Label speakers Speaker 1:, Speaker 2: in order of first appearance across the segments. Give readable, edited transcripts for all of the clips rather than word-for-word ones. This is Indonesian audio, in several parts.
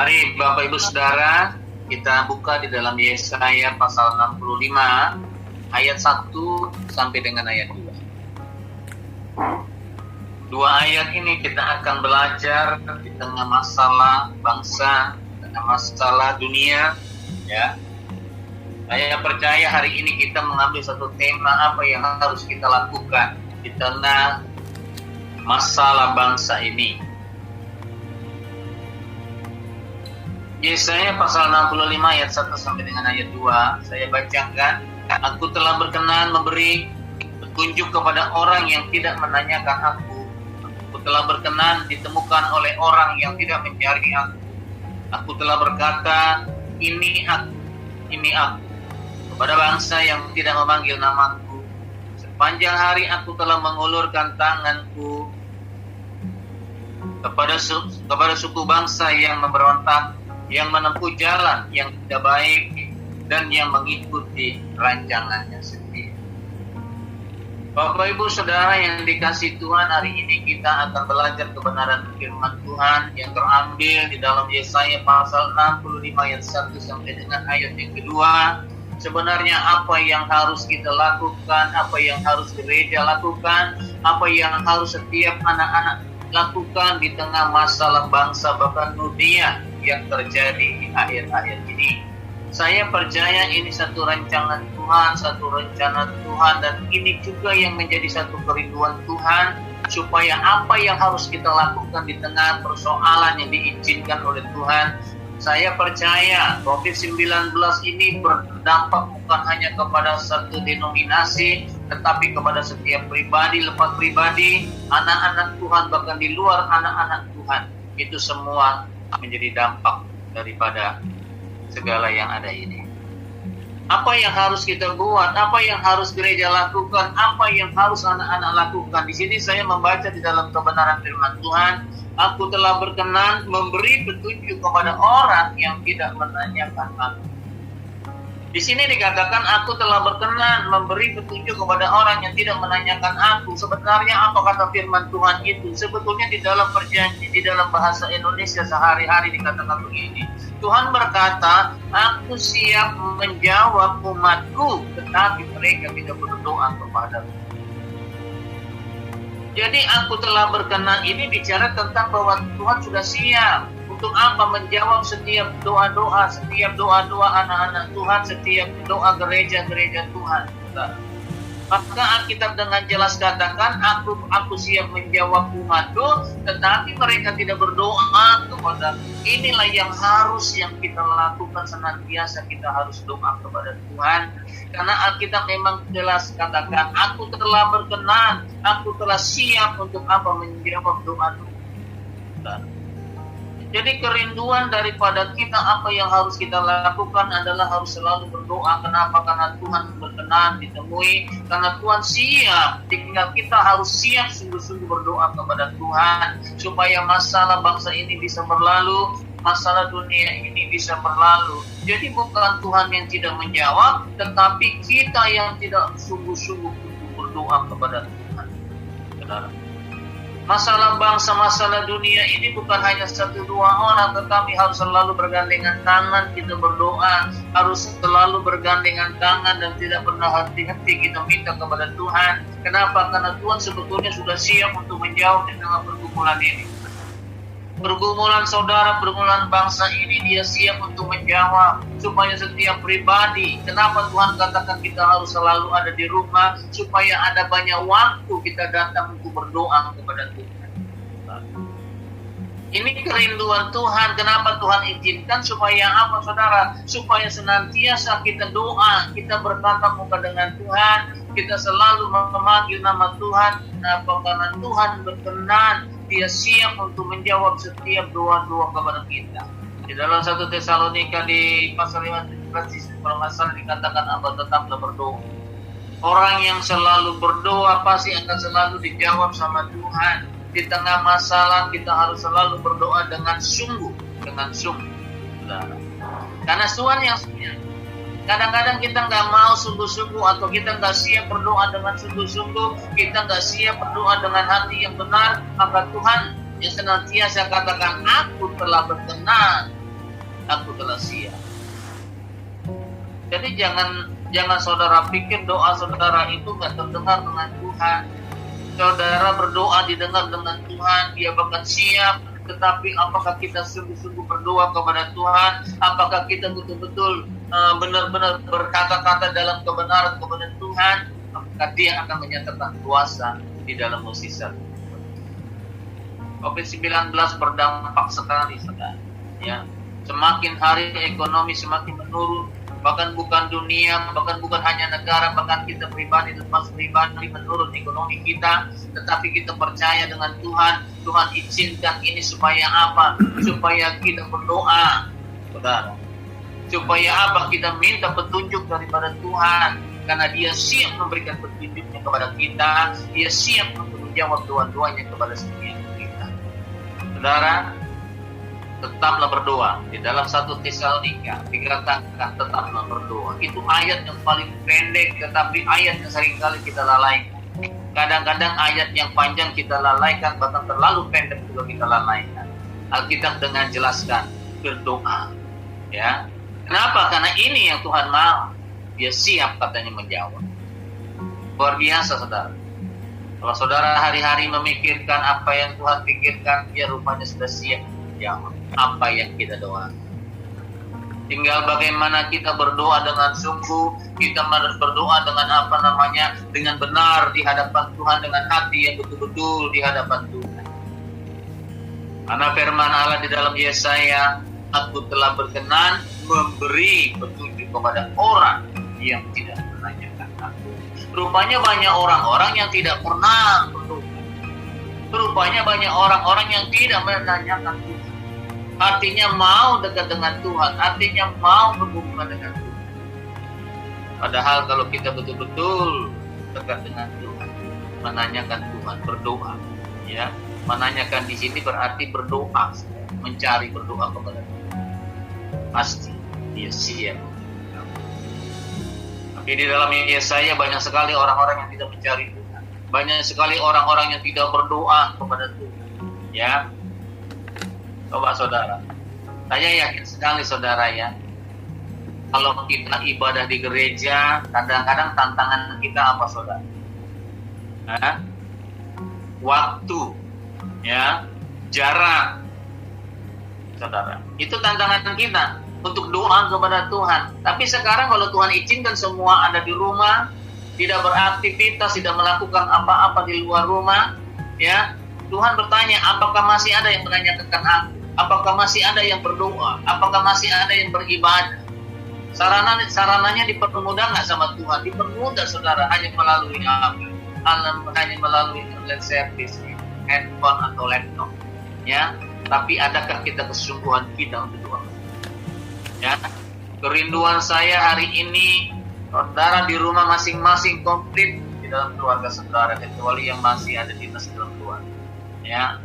Speaker 1: Mari Bapak Ibu Saudara, kita buka di dalam Yesaya pasal 65 ayat 1 sampai dengan ayat 2. Dua ayat ini kita akan belajar di tengah masalah bangsa, di tengah masalah dunia, ya. Saya percaya hari ini kita mengambil satu tema apa yang harus kita lakukan di tengah masalah bangsa ini. Yesaya pasal 65 ayat 1 sampai dengan ayat 2 saya bacakan. Aku telah berkenan memberi petunjuk kepada orang yang tidak menanyakan aku. Aku telah berkenan ditemukan oleh orang yang tidak mencari aku. Aku telah berkata, ini aku kepada bangsa yang tidak memanggil namaku. Sepanjang hari aku telah mengulurkan tanganku kepada suku bangsa yang memberontak, yang menempuh jalan yang tidak baik, dan yang mengikuti rancangannya sendiri. Bapak Ibu Saudara yang dikasihi Tuhan, hari ini kita akan belajar kebenaran firman Tuhan yang terambil di dalam Yesaya pasal 65 ayat 1 sampai dengan ayat yang kedua. Sebenarnya apa yang harus kita lakukan, apa yang harus gereja lakukan, apa yang harus setiap anak-anak lakukan di tengah masalah bangsa bahkan dunia yang terjadi di akhir-akhir ini. Saya percaya ini satu rancangan Tuhan, satu rencana Tuhan, dan ini juga yang menjadi satu kerinduan Tuhan, supaya apa yang harus kita lakukan di tengah persoalan yang diizinkan oleh Tuhan. Saya percaya COVID-19 ini berdampak bukan hanya kepada satu denominasi, tetapi kepada setiap pribadi, lepas pribadi, anak-anak Tuhan, bahkan di luar anak-anak Tuhan. Itu semua menjadi dampak daripada segala yang ada ini. Apa yang harus kita buat? Apa yang harus gereja lakukan? Apa yang harus anak-anak lakukan? Di sini saya membaca di dalam kebenaran firman Tuhan, aku telah berkenan memberi petunjuk kepada orang yang tidak menanyakan aku. Di sini dikatakan aku telah berkenan memberi petunjuk kepada orang yang tidak menanyakan aku. Sebenarnya apa kata firman Tuhan itu? Sebetulnya di dalam perjanjian, di dalam bahasa Indonesia sehari-hari dikatakan begini. Tuhan berkata, aku siap menjawab umatku, tetapi mereka tidak berdoa kepadaku. Jadi aku telah berkenan ini bicara tentang bahwa Tuhan sudah siap. Untuk apa? Menjawab setiap doa-doa, setiap doa-doa anak-anak Tuhan, setiap doa gereja-gereja Tuhan. Maka Alkitab dengan jelas katakan, aku siap menjawab umatku, tetapi mereka tidak berdoa kepada. Inilah yang kita lakukan senantiasa, kita harus doa kepada Tuhan. Karena Alkitab memang jelas katakan, aku telah berkenan, aku telah siap untuk apa? Menjawab doa-doa. Jadi kerinduan daripada kita, apa yang harus kita lakukan adalah harus selalu berdoa. Kenapa? Karena Tuhan berkenan ditemui, karena Tuhan siap. Tinggal kita harus siap sungguh-sungguh berdoa kepada Tuhan, supaya masalah bangsa ini bisa berlalu, masalah dunia ini bisa berlalu. Jadi bukan Tuhan yang tidak menjawab, tetapi kita yang tidak sungguh-sungguh untuk berdoa kepada Tuhan. Saudara, masalah bangsa, masalah dunia ini bukan hanya satu dua orang, tetapi harus selalu bergandengan tangan kita berdoa, harus selalu bergandengan tangan dan tidak pernah henti-henti kita minta kepada Tuhan. Kenapa? Karena Tuhan sebetulnya sudah siap untuk menjawab di tengah pergumulan ini. Pergumulan saudara, pergumulan bangsa ini Dia siap untuk menjawab, supaya setiap pribadi. Kenapa Tuhan katakan kita harus selalu ada di rumah? Supaya ada banyak waktu kita datang untuk berdoa kepada Tuhan. Ini kerinduan Tuhan. Kenapa Tuhan izinkan? Supaya apa saudara? Supaya senantiasa kita doa, kita bertatap muka dengan Tuhan, kita selalu memanggil nama Tuhan. Kenapa? Karena Tuhan berkenan, Dia siap untuk menjawab setiap doa-doa kepada kita. Di dalam 1 Tesalonika di pasal 5 kalau nggak salah dikatakan apa? Tetaplah berdoa. Orang yang selalu berdoa pasti akan selalu dijawab sama Tuhan. Di tengah masalah kita harus selalu berdoa dengan sungguh, karena Tuhan yang siap. Kadang-kadang kita nggak mau sungguh-sungguh, atau kita nggak siap berdoa dengan sungguh-sungguh, kita nggak siap berdoa dengan hati yang benar, maka Tuhan yang senantiasa katakan, aku telah berkenan aku telah siap. Jadi jangan saudara pikir doa saudara itu nggak terdengar dengan Tuhan. Saudara berdoa didengar dengan Tuhan, Dia bahkan siap. Tetapi apakah kita sungguh-sungguh berdoa kepada Tuhan? Apakah kita betul-betul benar-benar berkata-kata dalam kebenaran kepada Tuhan? Maka Dia akan menyatakan kuasa di dalam mukjizat. COVID-19 berdampak sekali, saudara. Ya, semakin hari ekonomi semakin menurun. Bahkan bukan dunia, bahkan bukan hanya negara, bahkan kita pribadi, lepas pribadi menurun ekonomi kita. Tetapi kita percaya dengan Tuhan. Tuhan izinkan ini supaya apa? Supaya kita berdoa, saudara. Supaya apa? Kita minta petunjuk daripada Tuhan. Karena Dia siap memberikan petunjuknya kepada kita. Dia siap untuk menjawab doa-doanya kepada setiap kita. Saudara, tetaplah berdoa. Di dalam 1 Tesalonika dikatakan tetaplah berdoa. Itu ayat yang paling pendek, tetapi ayat yang seringkali kita lalaikan. Kadang-kadang ayat yang panjang kita lalaikan, bahkan terlalu pendek juga kita lalaikan. Alkitab dengan jelaskan berdoa. Ya, kenapa? Karena ini yang Tuhan mau. Dia siap katanya menjawab. Luar biasa, saudara. Kalau saudara hari-hari memikirkan apa yang Tuhan pikirkan, Dia rupanya sudah siap menjawab apa yang kita doakan. Tinggal bagaimana kita berdoa dengan sungguh, kita berdoa dengan dengan benar di hadapan Tuhan, dengan hati yang betul-betul di hadapan Tuhan. Karena firman Allah di dalam Yesaya, aku telah berkenan memberi petunjuk kepada orang yang tidak menanyakan aku. Rupanya banyak orang-orang yang tidak pernah berdoa. Rupanya banyak orang-orang yang tidak menanyakan Tuhan. Artinya mau dekat dengan Tuhan, artinya mau berhubungan dengan Tuhan. Padahal kalau kita betul-betul dekat dengan Tuhan, menanyakan Tuhan, berdoa, ya, menanyakan di sini berarti berdoa, mencari berdoa kepada Tuhan. Pasti Dia siap. Tapi di dalam Yesaya banyak sekali orang-orang yang tidak mencari Tuhan, banyak sekali orang-orang yang tidak berdoa kepada Tuhan. Ya, coba saudara, saya yakin sekali saudara ya, kalau kita ibadah di gereja, kadang-kadang tantangan kita apa saudara? Waktu, ya, jarak, saudara. Itu tantangan kita untuk doa kepada Tuhan. Tapi sekarang kalau Tuhan izinkan semua ada di rumah, tidak beraktivitas, tidak melakukan apa-apa di luar rumah, ya, Tuhan bertanya, apakah masih ada yang menanyakan aku? Apakah masih ada yang berdoa? Apakah masih ada yang beribadah? Sarananya dipermudah nggak sama Tuhan? Dipermudah, saudara, hanya melalui apa? Hanya melalui internet service, handphone atau laptop. Ya, tapi adakah kita kesungguhan kita untuk doa? Ya, kerinduan saya hari ini, saudara di rumah masing-masing komplit di dalam keluarga saudara, kecuali yang masih ada di dalam keluarga. Ya,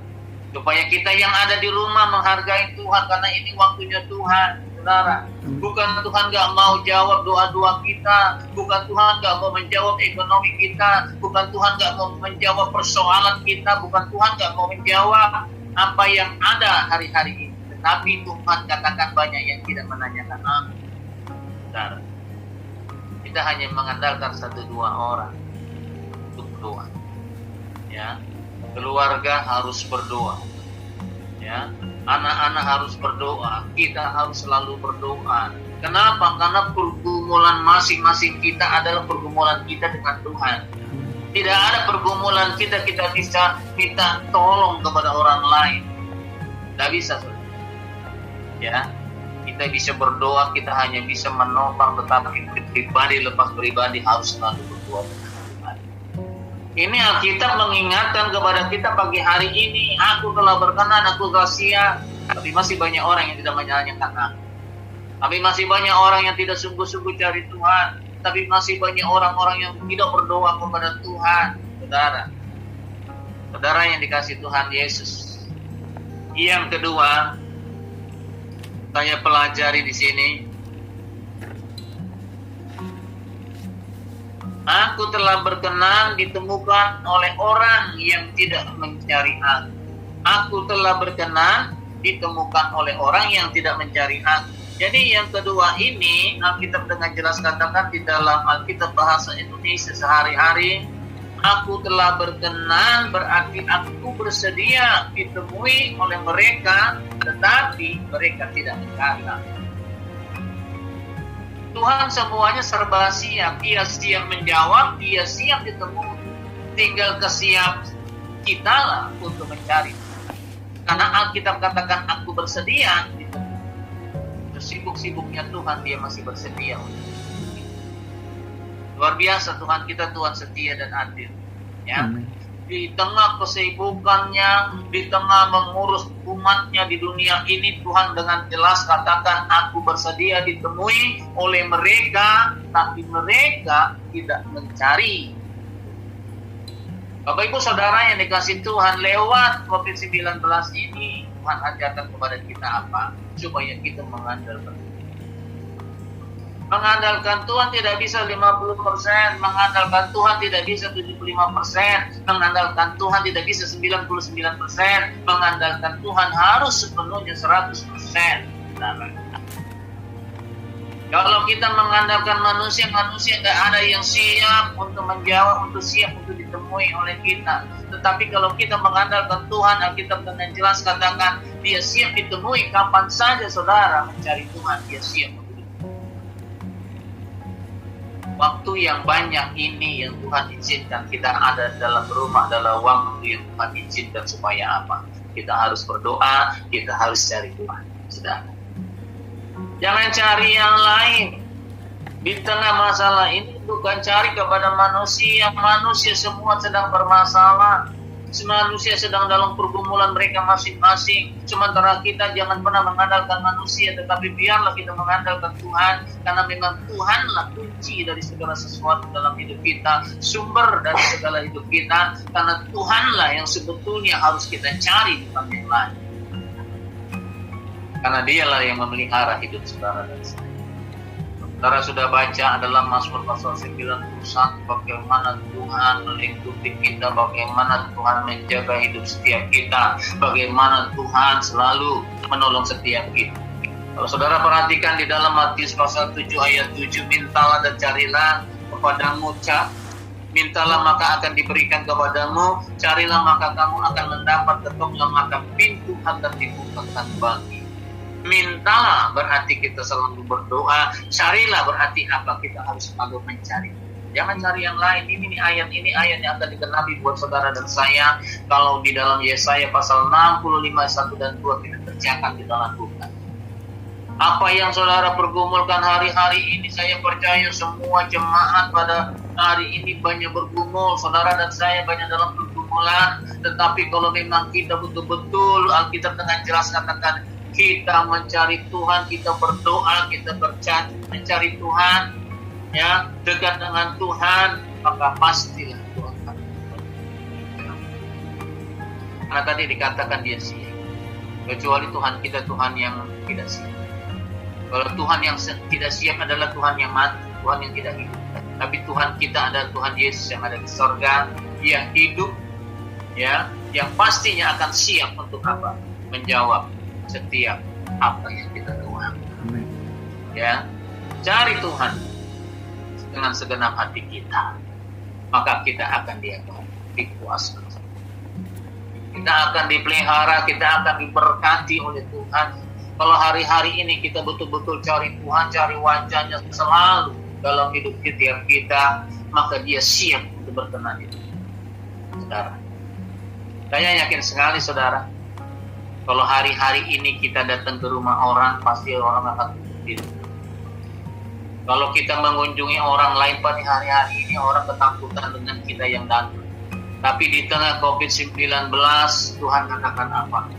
Speaker 1: supaya kita yang ada di rumah menghargai Tuhan, karena ini waktunya Tuhan, saudara. Bukan Tuhan gak mau jawab doa-doa kita, bukan Tuhan gak mau menjawab ekonomi kita, bukan Tuhan gak mau menjawab persoalan kita, bukan Tuhan gak mau menjawab apa yang ada hari-hari ini. Tetapi Tuhan katakan banyak yang tidak menanyakan aku, saudara. Kita hanya mengandalkan 1-2 orang untuk doa. Ya, keluarga harus berdoa, ya, anak-anak harus berdoa, kita harus selalu berdoa. Kenapa? Karena pergumulan masing-masing kita adalah pergumulan kita dengan Tuhan. Tidak ada pergumulan kita bisa minta tolong kepada orang lain. Tidak bisa, saudara. Ya, kita bisa berdoa, kita hanya bisa menopang, tetapi pribadi lepas pribadi harus selalu berdoa. Ini Alkitab mengingatkan kepada kita pagi hari ini, aku telah berkenan, aku telah siap. Tapi masih banyak orang yang tidak menyanyikan aku. Tapi masih banyak orang yang tidak sungguh-sungguh cari Tuhan. Tapi masih banyak orang-orang yang tidak berdoa kepada Tuhan. Saudara yang dikasih Tuhan Yesus. Yang kedua, saya pelajari di sini. Aku telah berkenan ditemukan oleh orang yang tidak mencari aku. Aku telah berkenan ditemukan oleh orang yang tidak mencari aku. Jadi yang kedua ini Alkitab dengan jelas katakan di dalam Alkitab bahasa Indonesia sehari-hari, aku telah berkenan berarti aku bersedia ditemui oleh mereka, tetapi mereka tidak mencari aku. Tuhan semuanya serba siap, Dia siap menjawab, Dia siap ditemui. Tinggal kesiap kita lah untuk mencari. Karena Alkitab katakan aku bersedia ditemui. Sibuk-sibuknya Tuhan, Dia masih bersedia. Luar biasa Tuhan kita, Tuhan setia dan adil. Ya. Di tengah kesibukannya, di tengah mengurus umatnya di dunia ini, Tuhan dengan jelas katakan aku bersedia ditemui oleh mereka, tapi mereka tidak mencari. Bapak Ibu Saudara yang dikasih Tuhan, lewat COVID-19 ini Tuhan ajarkan kepada kita apa? Supaya kita mengandalkan Tuhan tidak bisa 50%, mengandalkan Tuhan tidak bisa 75%, mengandalkan Tuhan tidak bisa 99%, mengandalkan Tuhan harus sepenuhnya 100%. Kalau kita mengandalkan manusia tidak ada yang siap untuk menjawab, untuk siap untuk ditemui oleh kita. Tetapi kalau kita mengandalkan Tuhan, Alkitab dengan jelas katakan Dia siap ditemui kapan saja saudara mencari Tuhan, Dia siap untuk ditemui. Waktu yang banyak ini yang Tuhan izinkan kita ada dalam rumah, dalam waktu yang Tuhan izinkan supaya apa? Kita harus berdoa, kita harus cari Tuhan, saudara. Jangan cari yang lain. Di tengah masalah ini bukan cari kepada manusia. Manusia semua sedang bermasalah. Manusia sedang dalam pergumulan mereka masing-masing. Sementara kita jangan pernah mengandalkan manusia, tetapi biarlah kita mengandalkan Tuhan. Karena memang Tuhanlah kunci dari segala sesuatu dalam hidup kita, sumber dari segala hidup kita. Karena Tuhanlah yang sebetulnya harus kita cari, bukan yang lain. Karena Dialah yang memelihara hidup saudara dan saya. Saudara sudah baca dalam Mazmur pasal 91 bagaimana Tuhan melingkupi kita, bagaimana Tuhan menjaga hidup setiap kita, bagaimana Tuhan selalu menolong setiap kita. Kalau saudara perhatikan di dalam Matius pasal 7 ayat 7, mintalah dan carilah kepadamu, mintalah maka akan diberikan kepadamu, carilah maka kamu akan mendapat, ketoklah maka pintu akan dibukakan bagi. Mintalah berarti kita selalu berdoa, carilah berarti apa? Kita harus selalu mencari. Jangan cari yang lain. Ini ayat yang akan dikenapi buat saudara dan saya. Kalau di dalam Yesaya pasal 65 1 dan 2 kita kerjakan di dalam Tuhan. Apa yang saudara pergumulkan hari-hari ini, saya percaya semua jemaat pada hari ini banyak bergumul. Saudara dan saya banyak dalam pergumulan. Tetapi kalau memang kita betul-betul, Alkitab dengan jelas katakan, kita mencari Tuhan, kita berdoa, kita mencari Tuhan, ya, dekat dengan Tuhan, maka pastilah Tuhan akan membantu. Karena tadi dikatakan Dia siap. Kecuali Tuhan kita Tuhan yang tidak siap. Kalau Tuhan yang tidak siap adalah Tuhan yang mati, Tuhan yang tidak hidup. Tapi Tuhan kita adalah Tuhan Yesus yang ada di sorga, yang hidup, ya, yang pastinya akan siap untuk apa? Menjawab setiap apa yang kita doakan. Ya, cari Tuhan dengan segenap hati kita, maka kita akan dikuasai. Kita akan dipelihara, kita akan diberkati oleh Tuhan. Kalau hari-hari ini kita betul-betul cari Tuhan, cari wajahnya selalu dalam hidup kita, maka Dia siap untuk berkenan itu. Saudara, saya yakin sekali saudara, kalau hari-hari ini kita datang ke rumah orang, pasti orang akan tutup. Kalau kita mengunjungi orang lain pada hari-hari ini, orang ketakutan dengan kita yang datang. Tapi di tengah COVID-19, Tuhan katakan apa?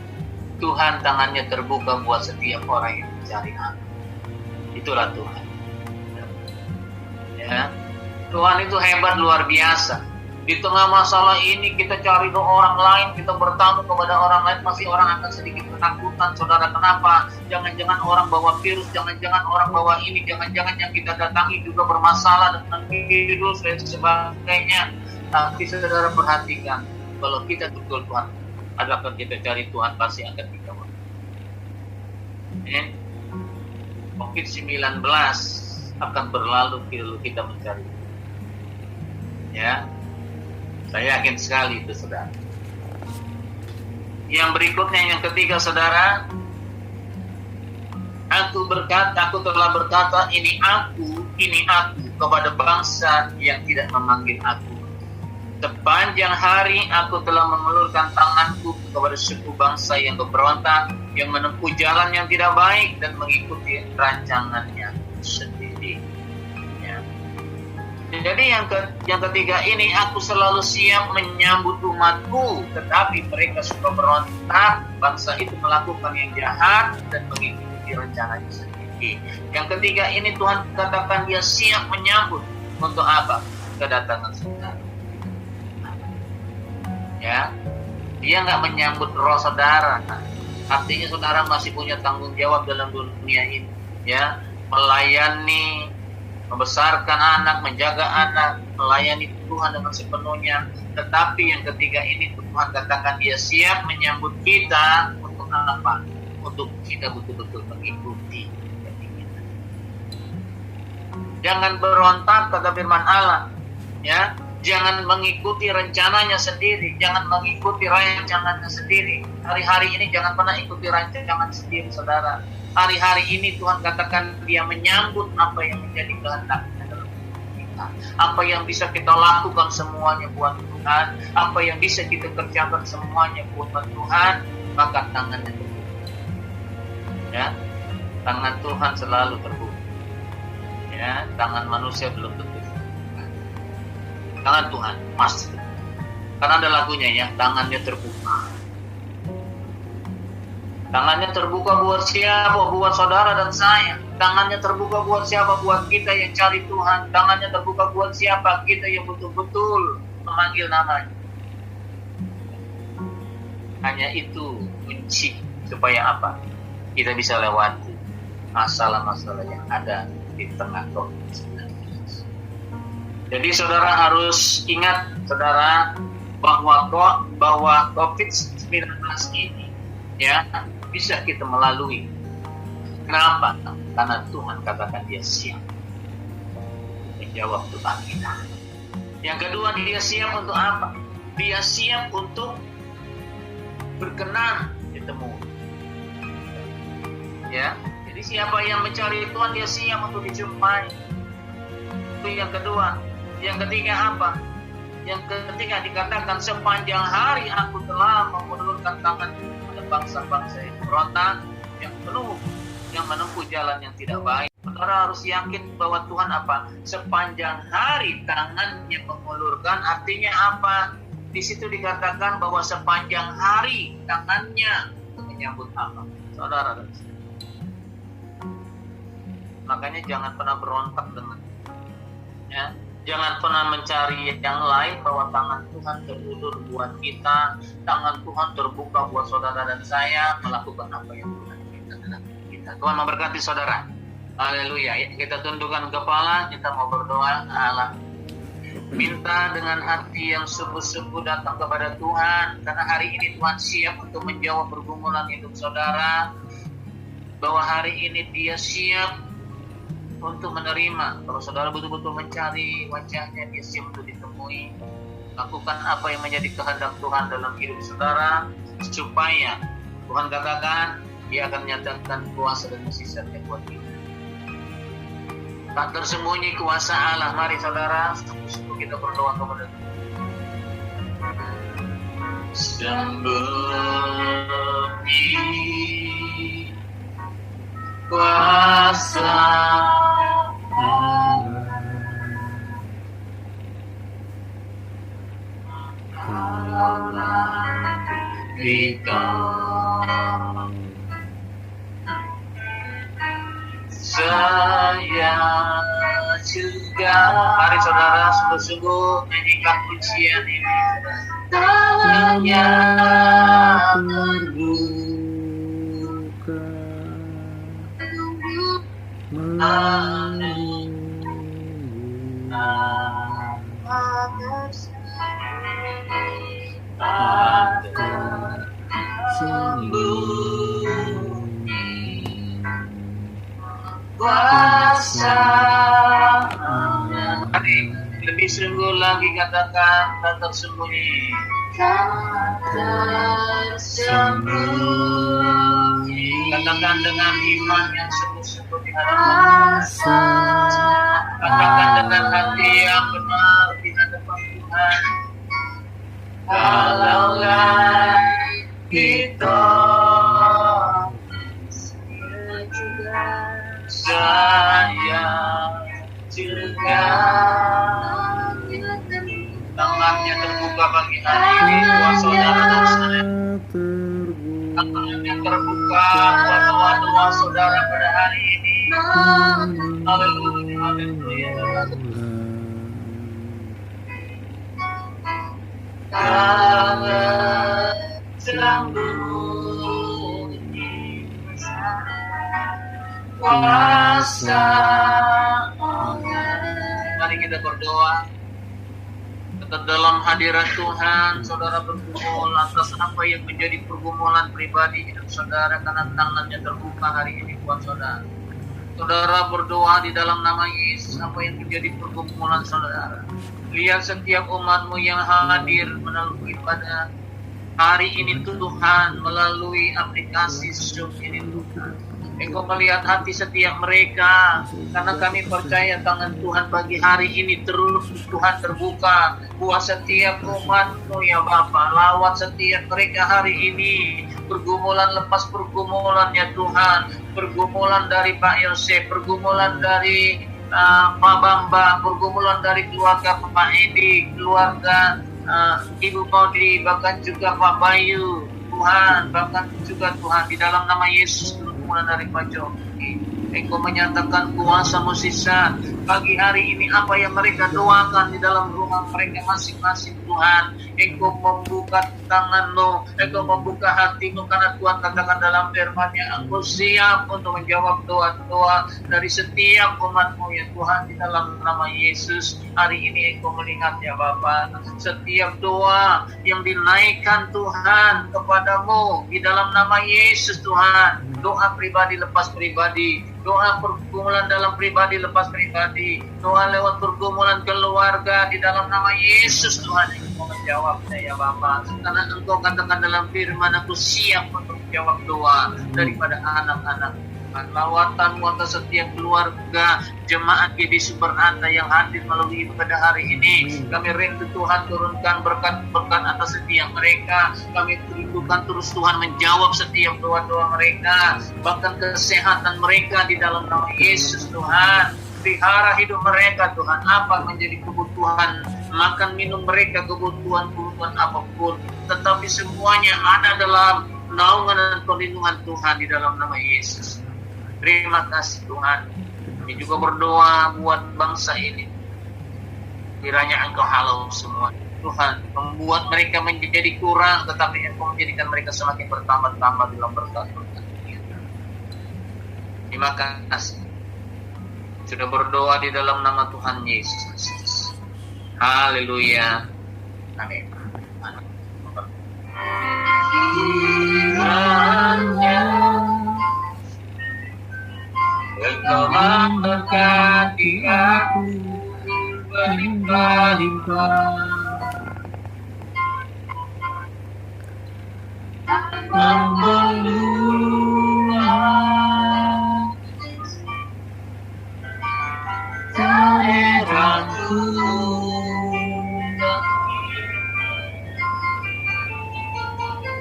Speaker 1: Tuhan tangannya terbuka buat setiap orang yang mencari aku. Itulah Tuhan. Ya, Tuhan itu hebat luar biasa. Di tengah masalah ini kita cari ke orang lain, kita bertamu kepada orang lain, pasti orang akan sedikit ketakutan. Saudara, kenapa? Jangan-jangan orang bawa virus, jangan-jangan orang bawa ini, jangan-jangan yang kita datangi juga bermasalah dengan virus dan sebagainya. Tapi saudara perhatikan, kalau kita betul Tuhan, adalah kita cari Tuhan pasti akan dijawab. COVID-19 akan berlalu kalau kita mencari. Ya, saya yakin sekali itu, saudara. Yang berikutnya, yang ketiga, saudara, aku telah berkata, ini aku kepada bangsa yang tidak memanggil aku. Sepanjang hari aku telah mengulurkan tanganku kepada suku bangsa yang berontak, yang menempuh jalan yang tidak baik dan mengikuti rancangannya sendiri. Ya. Jadi yang ketiga ini, aku selalu siap menyambut umatku, tetapi mereka suka berontak, bangsa itu melakukan yang jahat dan mengikuti rencananya sendiri. Yang ketiga ini Tuhan katakan dia siap menyambut. Untuk apa? Kedatangan saudara. Ya, dia nggak menyambut roh saudara. Artinya saudara masih punya tanggung jawab dalam dunia ini, ya, melayani, membesarkan anak, menjaga anak, melayani Tuhan dengan sepenuhnya. Tetapi yang ketiga ini Tuhan katakan dia siap menyambut kita untuk apa? Untuk kita betul-betul mengikuti. Jangan berontak, kata firman Allah, ya. Jangan mengikuti rencananya sendiri, jangan mengikuti rancangannya sendiri. Hari-hari ini jangan pernah ikuti rancangan sendiri, saudara. Hari-hari ini Tuhan katakan dia menyambut apa yang menjadi kehendaknya dalam kita. Apa yang bisa kita lakukan semuanya buat Tuhan, apa yang bisa kita kerjakan semuanya buat Tuhan, maka tangannya terbuka. Ya, tangan Tuhan selalu terbuka. Ya, tangan manusia belum tentu. Tangan Tuhan pasti. Karena ada lagunya, ya, tangannya terbuka. Tangannya terbuka buat siapa? Buat saudara dan saya. Tangannya terbuka buat siapa? Buat kita yang cari Tuhan. Tangannya terbuka buat siapa? Kita yang betul-betul memanggil namanya. Hanya itu kunci supaya apa? Kita bisa lewati masalah-masalah yang ada di tengah COVID-19. Jadi saudara harus ingat, saudara, bahwa COVID-19 ini, ya, bisa kita melalui. Kenapa? Karena Tuhan katakan dia siap menjawab doa kita. Yang kedua, dia siap untuk apa? Dia siap untuk berkenan ditemui. Ya, jadi siapa yang mencari Tuhan dia siap untuk dijumpai. Itu yang kedua. Yang ketiga apa? Yang ketiga dikatakan sepanjang hari aku telah mengulurkan tangan pada bangsa-bangsa yang berontak, yang penuh, yang menempuh jalan yang tidak baik. Saudara harus yakin bahwa Tuhan apa? Sepanjang hari tangannya mengulurkan, artinya apa? Di situ dikatakan bahwa sepanjang hari tangannya menyambut apa? Saudara dan saya. Makanya jangan pernah berontak dengan, ya. Jangan pernah mencari yang lain, bahwa tangan Tuhan terulur buat kita, tangan Tuhan terbuka buat saudara dan saya melakukan apa yang Tuhan inginkan dalam kita. Tuhan memberkati saudara. Haleluya. Kita tundukkan kepala, kita mau berdoa ke Allah. Minta dengan hati yang sungguh-sungguh datang kepada Tuhan, karena hari ini Tuhan siap untuk menjawab pergumulan hidup saudara. Bahwa hari ini dia siap untuk menerima. Kalau saudara betul-betul mencari wajahnya, dia siap untuk ditemui. Lakukan apa yang menjadi kehendak Tuhan dalam hidup saudara, supaya Tuhan katakan dia akan menyatakan kuasa dan mukjizatnya buat kita. Tak tersembunyi kuasa Allah. Mari saudara, sungguh-sungguh kita berdoa kepada Tuhan. Sembunyi kuasa kita saya juga. Mari saudara sungguh-sungguh nyanyikan pujian ini. Tangannya terbuka kuasa. Mari lebih sungguh lagi katakan tak tersembunyi. Katakan dengan iman yang sungguh-sungguh di hadapan Tuhan. Katakan dengan hati yang benar di hadapan Tuhan. Kalaulah kita saya juga tangannya terbuka bagi hari ini buat saudara dan saudara. Tangannya terbuka buat doa-doa saudara pada hari ini. Haleluya, haleluya. Tangan sedang bunyi kuasa. Mari kita berdoa. Dalam hadirat Tuhan, saudara bergumul atas apa yang menjadi pergumulan pribadi hidup saudara, karena tangannya terbuka hari ini buat saudara. Saudara berdoa di dalam nama Yesus, apa yang menjadi pergumulan saudara. Lihat setiap umatmu yang hadir melalui pada hari ini Tuhan, melalui aplikasi Zoom ini Tuhan. Engkau melihat hati setiap mereka, karena kami percaya tangan Tuhan pagi hari ini terus Tuhan terbuka buat setiap umat-Mu ya Bapa. Lawat setiap mereka hari ini, pergumulan lepas pergumulannya Tuhan, pergumulan dari Pak Yosef, pergumulan dari Pak Bambang, pergumulan dari keluarga Pak Edi, keluarga Ibu Maudi, bahkan juga Pak Bayu Tuhan, bahkan juga Tuhan di dalam nama Yesus. Mulai dari Pak Joki, Engkau menyatakan kuasa musisat pagi hari ini apa yang mereka doakan di dalam rumah mereka masing-masing Tuhan. Engkau membuka tangan-Mu, Engkau membuka hati-Mu, karena Tuhan katakan dalam firman-Nya, Engkau siap untuk menjawab doa-doa dari setiap umat-Mu ya Tuhan. Di dalam nama Yesus hari ini Engkau melihat ya Bapa, setiap doa yang dinaikkan Tuhan kepadamu di dalam nama Yesus Tuhan. Doa pribadi lepas pribadi, doa pergumulan dalam pribadi lepas pribadi, doa lewat pergumulan keluarga di dalam nama Yesus Tuhan. Engkau menjawabnya ya Bapa, karena Engkau katakan dalam firman, Aku siap untuk menjawab doa daripada anak-anak. Lawatan atas setiap keluarga jemaat GD Sumber Anda yang hadir melalui pada hari ini. Kami rindu Tuhan turunkan berkat-berkat atas setiap mereka. Kami rindukan terus Tuhan menjawab setiap doa-doa mereka, bahkan kesehatan mereka di dalam nama Yesus Tuhan. Pelihara hidup mereka Tuhan, apa menjadi kebutuhan makan minum mereka, kebutuhan apapun, tetapi semuanya ada dalam naungan dan perlindungan Tuhan di dalam nama Yesus. Terima kasih Tuhan. Kami juga berdoa buat bangsa ini. Kiranya Engkau halau semua Tuhan, membuat mereka menjadi kurang, tetapi Engkau menjadikan mereka semakin bertambah-tambah dalam berkat-berkat. Terima kasih. Sudah berdoa di dalam nama Tuhan Yesus Kristus. Haleluya. Amin. Engkau memberkati aku berlimpah-limpah, membeluah daerahku,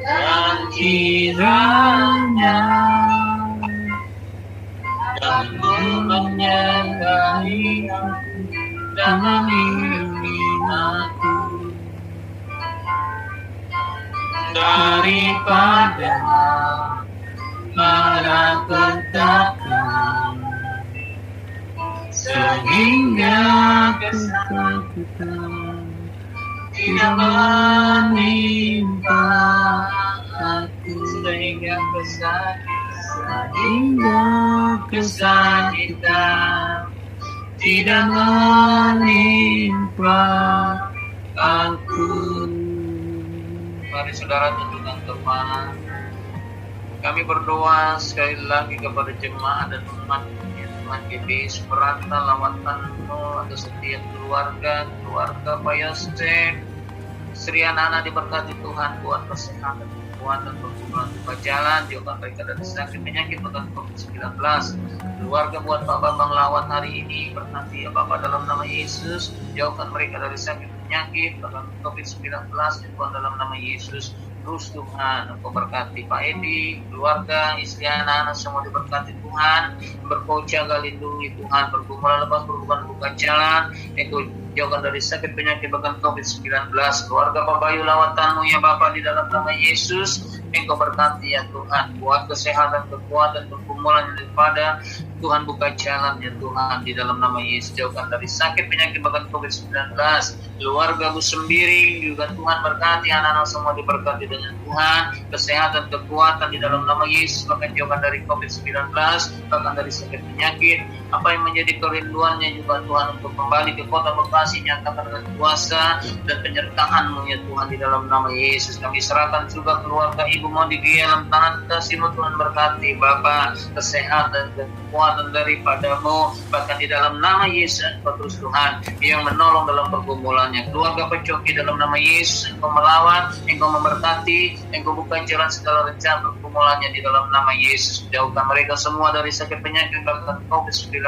Speaker 1: dan kiranya Kamu menyertai aku dan melindungi aku daripada malapetaka, sehingga kesakitan tidak menimpa aku, sehingga kesakitan tidak menimpa aku. Mari saudara tundukkan kepala. Kami berdoa sekali lagi kepada jemaat dan umat Tuhan GB Suprata, lawatan-Mu untuk setiap keluarga Pak Yosef, Sri Anana diberkati Tuhan, buat kesehatan, kekuatan, pergumulan, buka jalan, jauhkan mereka dari sakit penyakit bahkan COVID-19. Keluarga buat Pak Bambang Lawat hari ini, berkati ya Bapak dalam nama Yesus, jauhkan mereka dari sakit penyakit bahkan COVID-19, Tuhan dalam nama Yesus. Terus Tuhan, Engkau berkati Pak Edi, keluarga, istri, anak-anak semua diberkati Tuhan. Berkau jaga, lindungi Tuhan, pergumulan lepas, pergumulan buka jalan. Engkau jauhkan dari sakit penyakit bahkan COVID-19. Keluarga Pak Bayu lawatan-Mu ya Bapak di dalam nama Yesus. Engkau berkati ya Tuhan, buat kesehatan, kekuatan, pergumulan yang daripada Tuhan buka jalan ya Tuhan di dalam nama Yesus. Jauhkan dari sakit penyakit bahkan COVID-19. Keluarga Bu Sembiri juga Tuhan berkati, anak-anak semua diberkati dengan Tuhan, kesehatan, kekuatan di dalam nama Yesus, bahkan jauhkan dari COVID-19, bahkan dari sakit penyakit. Apa yang menjadi kerinduannya juga Tuhan untuk kembali ke kota Bekasi, nyatakan dengan kuasa dan penyertaan-Mu ya Tuhan di dalam nama Yesus. Kami serahkan juga keluarga Ibu Mondi di dalam tangan kasih-Mu, Tuhan berkati Bapa, kesehatan dan kekuatan daripada-Mu, bahkan di dalam nama Yesus Engkau terus Tuhan yang menolong dalam pergumulannya. Keluarga Pecoki dalam nama Yesus Engkau melawat, Engkau memberkati, Engkau buka jalan segala rencana pergumulannya di dalam nama Yesus. Jauhkan mereka semua dari sakit penyakit bahkan COVID-19.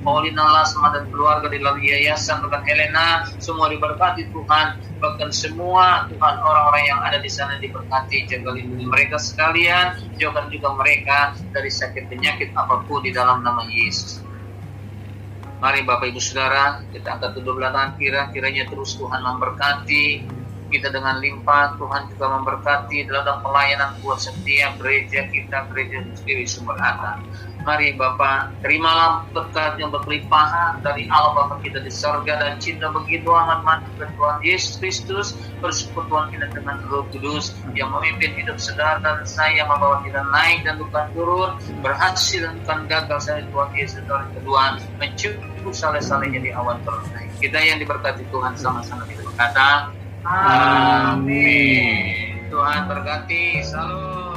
Speaker 1: Paulina Lasma dan keluarga di dalam yayasan, bahkan Helena semua diberkati Tuhan, bahkan semua Tuhan orang-orang yang ada di sana diberkati, jaga lindungi mereka sekalian, jauhkan juga mereka dari sakit penyakit apapun di dalam nama Yesus. Mari Bapak Ibu Saudara, kita angkat kedua belah tangan kiranya terus Tuhan memberkati kita dengan limpah. Tuhan juga memberkati dalam pelayanan buat setiap gereja kita, gereja Dewi Sumber Harta. Mari Bapak, terimalah berkat yang berkelimpahan dari Allah Bapa kita di sorga, dan cinta begitu amat mantap Tuhan Yesus Kristus, persekutuan kita dengan Roh Kudus yang memimpin hidup saudara dan saya, membawa kita naik dan bukan turun, berhasil dan bukan gagal. Saya Tuhan Yesus tahun kedua mencukup saleh-salehnya di awan terus naik. Kita yang diberkati Tuhan sama-sama kita berkata Amin. Tuhan berkati. Salam.